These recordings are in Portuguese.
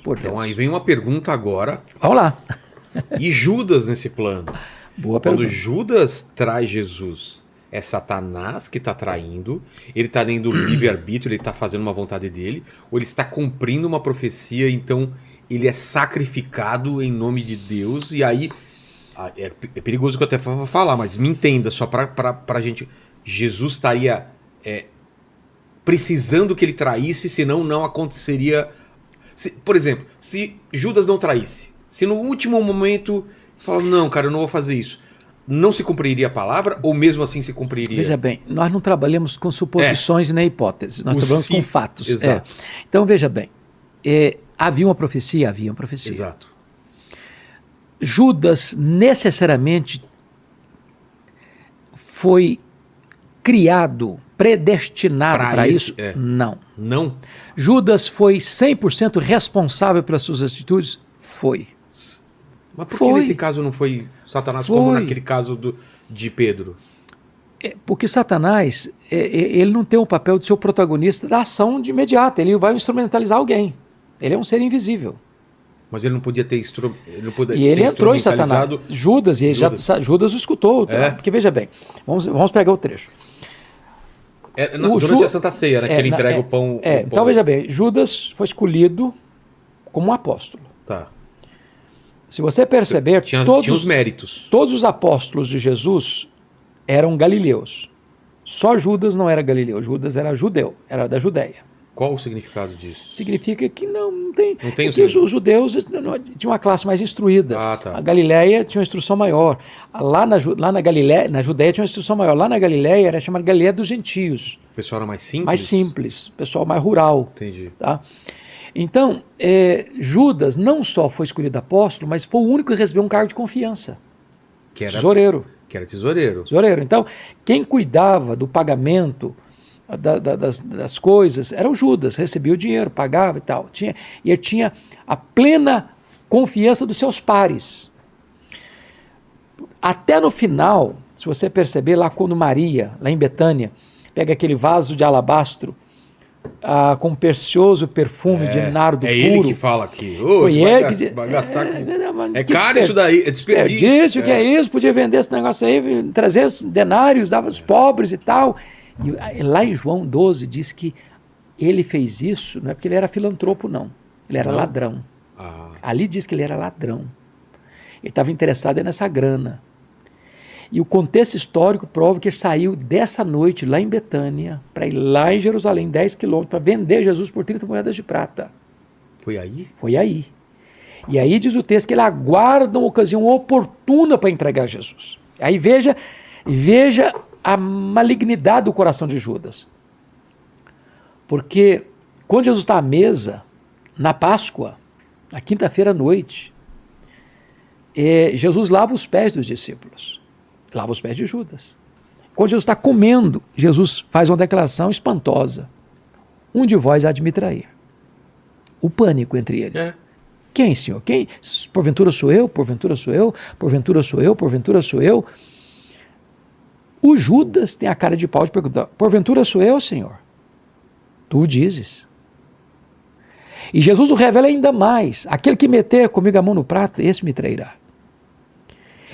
por Deus. Então aí vem uma pergunta agora. Vamos lá. E Judas nesse plano? Boa Quando pergunta. Judas traz Jesus, é Satanás que está traindo, ele está tendo livre-arbítrio, ele está fazendo uma vontade dele, ou ele está cumprindo uma profecia, então ele é sacrificado em nome de Deus, e aí é perigoso que eu até vou falar, mas me entenda, só para a gente, Jesus estaria precisando que ele traísse, senão não aconteceria. Por exemplo, se Judas não traísse, se no último momento fala, não, cara, eu não vou fazer isso, não se cumpriria a palavra ou mesmo assim se cumpriria? Veja bem, nós não trabalhamos com suposições nem hipóteses, nós trabalhamos com fatos. Exato. Então, veja bem, havia uma profecia? Havia uma profecia. Exato. Judas necessariamente foi criado, predestinado para isso? Não. Não? Judas foi 100% responsável pelas suas atitudes? Foi. Mas por que nesse caso não foi Satanás como naquele caso de Pedro? Porque Satanás, ele não tem o papel de ser o protagonista da ação de imediato, ele vai instrumentalizar alguém. Ele é um ser invisível. Mas ele não podia ter E ele entrou em Satanás. Judas o escutou. Porque veja bem, vamos pegar o trecho. Durante a Santa Ceia, né, que ele entrega o pão. Então veja bem, Judas foi escolhido como um apóstolo. Tá. Se você perceber, tinha os méritos. Todos os apóstolos de Jesus eram galileus. Só Judas não era galileu. Judas era judeu, era da Judéia. Qual o significado disso? Significa que não tem. Não tem porque os judeus tinham uma classe mais instruída. Tá. A Galileia tinha uma instrução maior. Lá na Galileia, na Judéia tinha uma instrução maior. Lá na Galileia era chamada Galileia dos gentios. O pessoal era mais simples? Mais simples, pessoal mais rural. Entendi. Tá? Então, Judas não só foi escolhido apóstolo, mas foi o único que recebeu um cargo de confiança. Tesoureiro. Que era tesoureiro. Tesoureiro. Então, quem cuidava do pagamento das coisas era o Judas, recebia o dinheiro, pagava e tal. E ele tinha a plena confiança dos seus pares. Até no final, se você perceber, lá quando Maria, lá em Betânia, pega aquele vaso de alabastro com precioso perfume de nardo puro. É ele que fala aqui. Vai gastar com... caro isso daí, é desperdício. Disse o que é isso, podia vender esse negócio aí, 300 denários, dava aos pobres e tal. E lá em João 12 diz que ele fez isso, não é porque ele era filantropo, não. Ele era ladrão. Ali diz que ele era ladrão. Ele estava interessado nessa grana. E o contexto histórico prova que ele saiu dessa noite lá em Betânia para ir lá em Jerusalém, 10 quilômetros, para vender Jesus por 30 moedas de prata. Foi aí? Foi aí. E aí diz o texto que ele aguarda uma ocasião oportuna para entregar Jesus. Aí veja a malignidade do coração de Judas. Porque quando Jesus está à mesa, na Páscoa, na quinta-feira à noite, Jesus lava os pés dos discípulos. Lava os pés de Judas. Quando Jesus está comendo, Jesus faz uma declaração espantosa. Um de vós há de me trair. O pânico entre eles. Quem, Senhor? Quem? Porventura sou eu? Porventura sou eu? Porventura sou eu? Porventura sou eu? O Judas tem a cara de pau de perguntar, porventura sou eu, Senhor? Tu o dizes. E Jesus o revela ainda mais. Aquele que meter comigo a mão no prato, esse me trairá.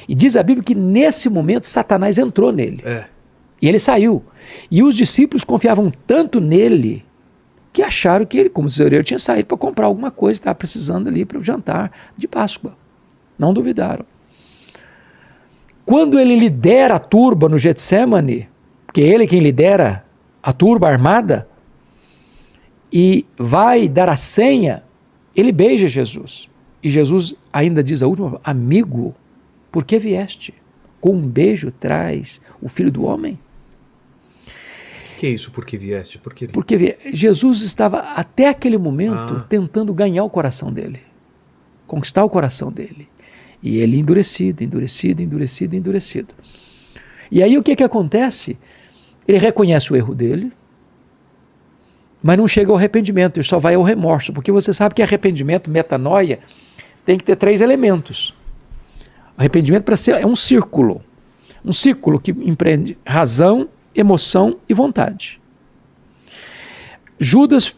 E diz a Bíblia que nesse momento Satanás entrou nele. E ele saiu. E os discípulos confiavam tanto nele que acharam que ele, como tesoureiro, tinha saído para comprar alguma coisa, estava precisando ali para o jantar de Páscoa. Não duvidaram. Quando ele lidera a turba no Getsemane, porque ele é quem lidera a turba armada, e vai dar a senha, ele beija Jesus. E Jesus ainda diz a última, amigo, por que vieste? Com um beijo traz o Filho do Homem? O que é isso, por que vieste? Porque Jesus estava até aquele momento tentando ganhar o coração dele, conquistar o coração dele. E ele endurecido. E aí o que acontece? Ele reconhece o erro dele, mas não chega ao arrependimento, ele só vai ao remorso, porque você sabe que arrependimento, metanoia, tem que ter 3 elementos. Arrependimento para ser é um círculo que empreende razão, emoção e vontade. Judas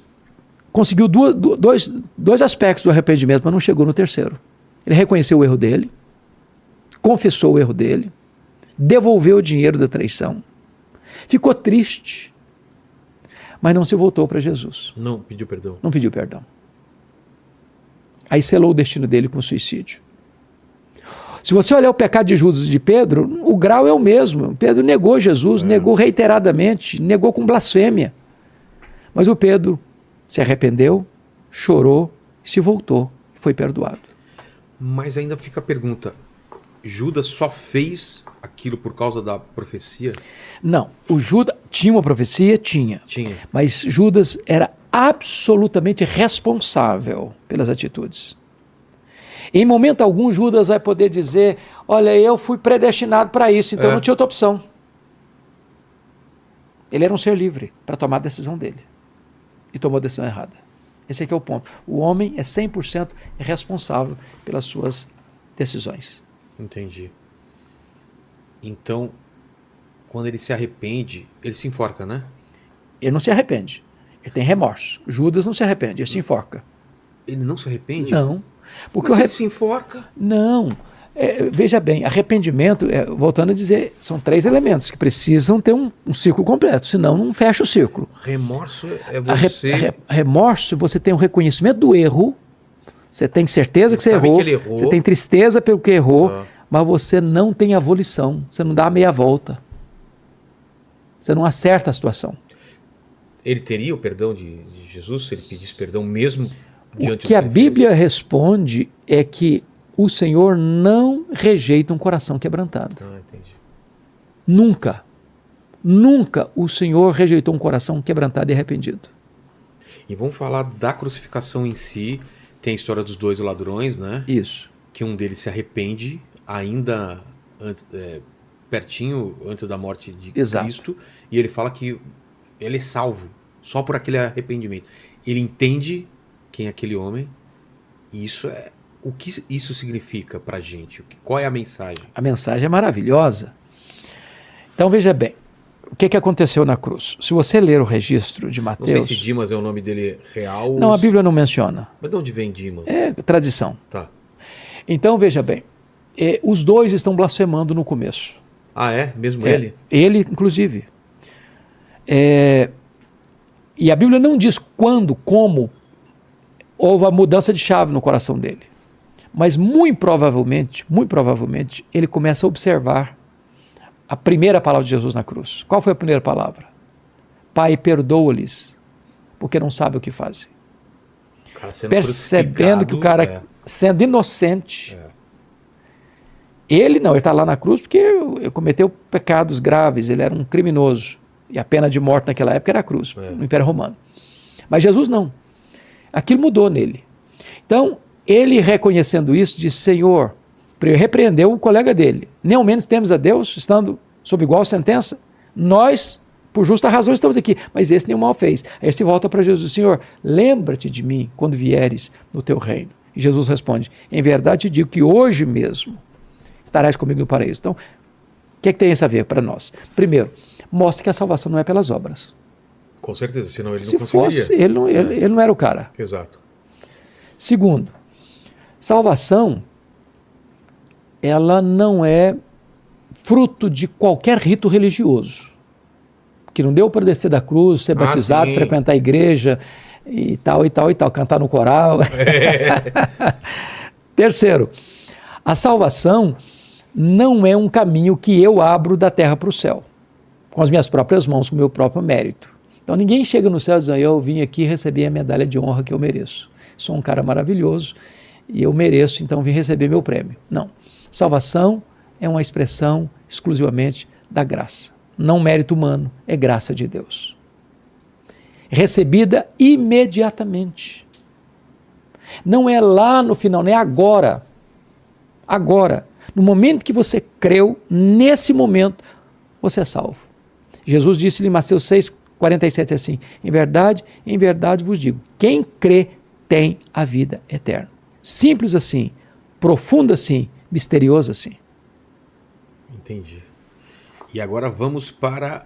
conseguiu dois aspectos do arrependimento, mas não chegou no terceiro. Ele reconheceu o erro dele, confessou o erro dele, devolveu o dinheiro da traição, ficou triste, mas não se voltou para Jesus. Não pediu perdão. Não pediu perdão. Aí selou o destino dele com suicídio. Se você olhar o pecado de Judas e de Pedro, o grau é o mesmo. Pedro negou Jesus, negou reiteradamente, negou com blasfêmia. Mas o Pedro se arrependeu, chorou, se voltou e foi perdoado. Mas ainda fica a pergunta, Judas só fez aquilo por causa da profecia? Não, o Judas tinha uma profecia? Tinha. Mas Judas era absolutamente responsável pelas atitudes. Em momento algum, Judas vai poder dizer, olha, eu fui predestinado para isso, então não tinha outra opção. Ele era um ser livre para tomar a decisão dele. E tomou a decisão errada. Esse aqui é o ponto. O homem é 100% responsável pelas suas decisões. Entendi. Então, quando ele se arrepende, ele se enforca, né? Ele não se arrepende. Ele tem remorso. Judas não se arrepende, ele se enforca. Ele não se arrepende? Não. Porque ele se enforca? Não. Veja bem, arrependimento, voltando a dizer, são 3 elementos que precisam ter um ciclo completo, senão não fecha o ciclo. Remorso é você... Remorso, você tem um reconhecimento do erro, você tem certeza que você errou, você tem tristeza pelo que errou, mas você não tem a volição, você não dá a meia volta. Você não acerta a situação. Ele teria o perdão de Jesus se ele pedisse perdão mesmo diante do que a Bíblia responde é que o Senhor não rejeita um coração quebrantado. Entendi. Nunca. Nunca o Senhor rejeitou um coração quebrantado e arrependido. E vamos falar da crucificação em si. Tem a história dos 2 ladrões, né? Isso. Que um deles se arrepende ainda pertinho antes da morte de Cristo. E ele fala que ele é salvo só por aquele arrependimento. Ele entende quem é aquele homem. E isso é... O que isso significa pra gente? Qual é a mensagem? A mensagem é maravilhosa. Então veja bem, o que aconteceu na cruz? Se você ler o registro de Mateus... Não sei se Dimas é o nome dele real. Não, a Bíblia não menciona. Mas de onde vem Dimas? É tradição. Tá. Então veja bem, os 2 estão blasfemando no começo. Ah, é? Mesmo ele? Ele, inclusive. E a Bíblia não diz quando, como houve a mudança de chave no coração dele. Mas muito provavelmente, ele começa a observar a primeira palavra de Jesus na cruz. Qual foi a primeira palavra? Pai, perdoa-lhes, porque não sabem o que fazem. Percebendo que o cara, sendo inocente, ele está lá na cruz porque ele cometeu pecados graves, ele era um criminoso. E a pena de morte naquela época era a cruz, no Império Romano. Mas Jesus não. Aquilo mudou nele. Então, ele reconhecendo isso, disse, Senhor, repreendeu o colega dele. Nem ao menos temos a Deus, estando sob igual sentença. Nós, por justa razão, estamos aqui. Mas esse nenhum mal fez. Aí ele se volta para Jesus, Senhor, lembra-te de mim quando vieres no teu reino. E Jesus responde, em verdade te digo que hoje mesmo estarás comigo no paraíso. Então, o que tem isso a ver para nós? Primeiro, mostra que a salvação não é pelas obras. Com certeza, senão ele não conseguiria. Se fosse, ele não era o cara. Exato. Segundo, salvação, ela não é fruto de qualquer rito religioso. Que não deu para descer da cruz, ser batizado, frequentar a igreja e tal, cantar no coral. Terceiro, a salvação não é um caminho que eu abro da terra para o céu, com as minhas próprias mãos, com o meu próprio mérito. Então ninguém chega no céu dizendo, eu vim aqui receber a medalha de honra que eu mereço. Sou um cara maravilhoso e eu mereço, então vim receber meu prêmio. Não. Salvação é uma expressão exclusivamente da graça. Não mérito humano, é graça de Deus. Recebida imediatamente. Não é lá no final, não é agora. Agora. No momento que você creu, nesse momento, você é salvo. Jesus disse em Mateus 6,47 assim, em verdade vos digo, quem crê tem a vida eterna. Simples assim, profundo assim, misterioso assim. Entendi. E agora vamos para